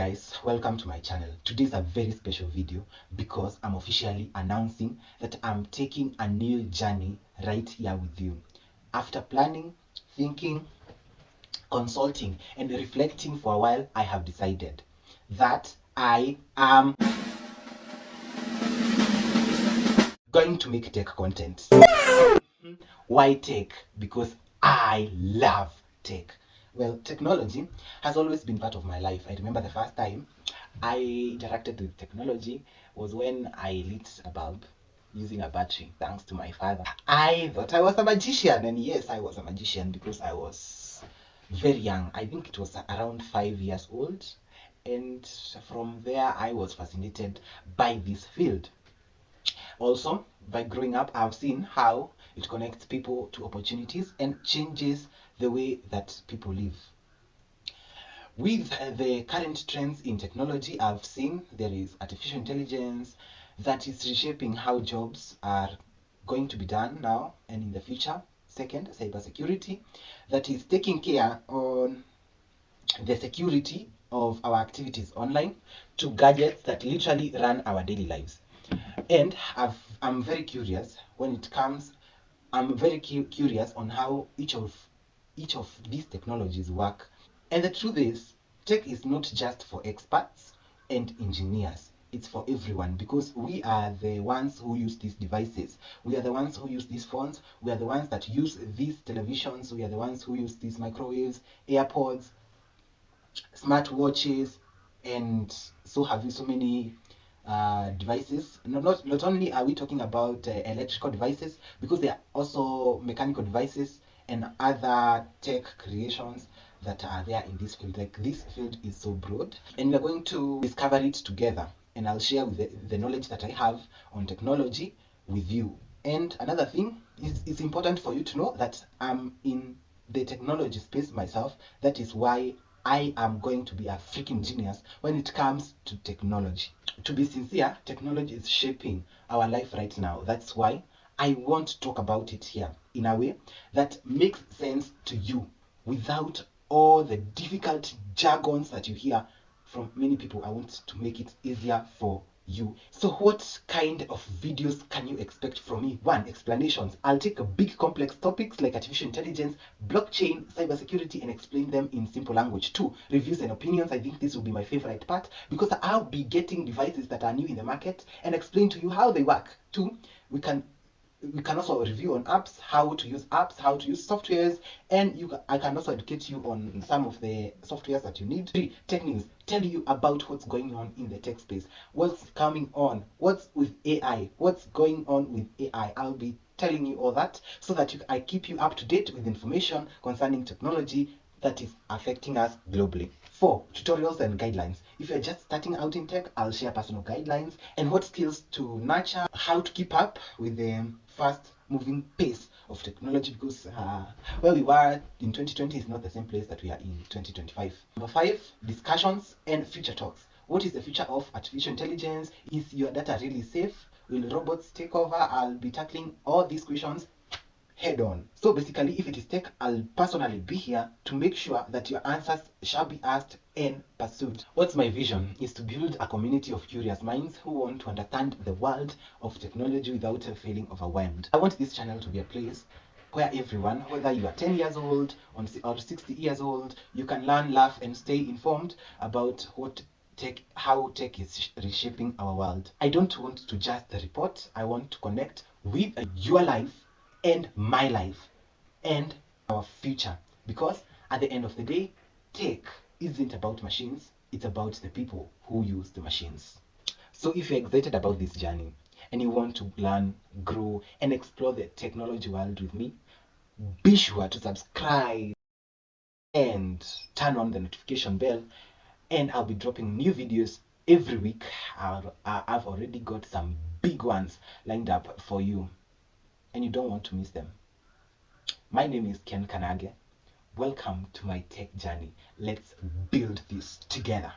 guys, welcome to my channel. Today is a very special video because I'm officially announcing that I'm taking a new journey right here with you. After planning, thinking, consulting and reflecting for a while, I have decided that I am going to make tech content. Why tech? Because I love tech. Well, technology has always been part of my life. I remember the first time I interacted with technology was when I lit a bulb using a battery, thanks to my father. I thought I was a magician, and yes, I was a magician because I was very young. I think it was around 5 years old, and from there I was fascinated by this field. Also, by growing up, I've seen how it connects people to opportunities and changes the way that people live. With the current trends in technology, I've seen there is artificial intelligence that is reshaping how jobs are going to be done now and in the future. Second, cybersecurity that is taking care on the security of our activities online, to gadgets that literally run our daily lives. And I'm very curious when it comes. I'm very curious on how each of these technologies work. And the truth is, tech is not just for experts and engineers. It's for everyone, because we are the ones who use these devices. We are the ones who use these phones. We are the ones that use these televisions. We are the ones who use these microwaves, AirPods, smartwatches, and so have you so many devices. Not only are we talking about electrical devices, because there are also mechanical devices and other tech creations that are there in this field. Like, this field is so broad, and we're going to discover it together, and I'll share with the knowledge that I have on technology with you. And another thing is, it's important for you to know that I'm in the technology space myself. That is why I am going to be a freaking genius when it comes to technology. To be sincere, technology is shaping our life right now. That's why I want to talk about it here in a way that makes sense to you, without all the difficult jargons that you hear from many people. I want to make it easier for you. So what kind of videos can you expect from me? 1, explanations. I'll take a big complex topics like artificial intelligence, blockchain, cybersecurity, and explain them in simple language. 2, reviews and opinions. I think this will be my favorite part, because I'll be getting devices that are new in the market and explain to you how they work. 2, we can also review on apps, how to use apps, how to use softwares, and I can also educate you on some of the softwares that you need. 3, tech news, tell you about what's going on in the tech space, what's coming on, what's with AI, what's going on with AI. I'll be telling you all that so that I keep you up to date with information concerning technology that is affecting us globally. 4, tutorials and guidelines. If you're just starting out in tech, I'll share personal guidelines and what skills to nurture, how to keep up with the fast moving pace of technology, because where we were in 2020 is not the same place that we are in 2025. Number 5, discussions and future talks. What is the future of artificial intelligence? Is your data really safe? Will robots take over? I'll be tackling all these questions head on. So basically, if it is tech, I'll personally be here to make sure that your answers shall be asked and pursued. What's my vision? Is to build a community of curious minds who want to understand the world of technology without feeling overwhelmed. I want this channel to be a place where everyone, whether you are 10 years old or 60 years old, you can learn, laugh, and stay informed about how tech is reshaping our world. I don't want to just report. I want to connect with your life and my life and our future, because at the end of the day, tech isn't about machines, it's about the people who use the machines. So if you're excited about this journey and you want to learn, grow, and explore the technology world with me, be sure to subscribe and turn on the notification bell, and I'll be dropping new videos every week. I've already got some big ones lined up for you, and you don't want to miss them. My name is Ken Kanage. Welcome to my tech journey. Let's build this together.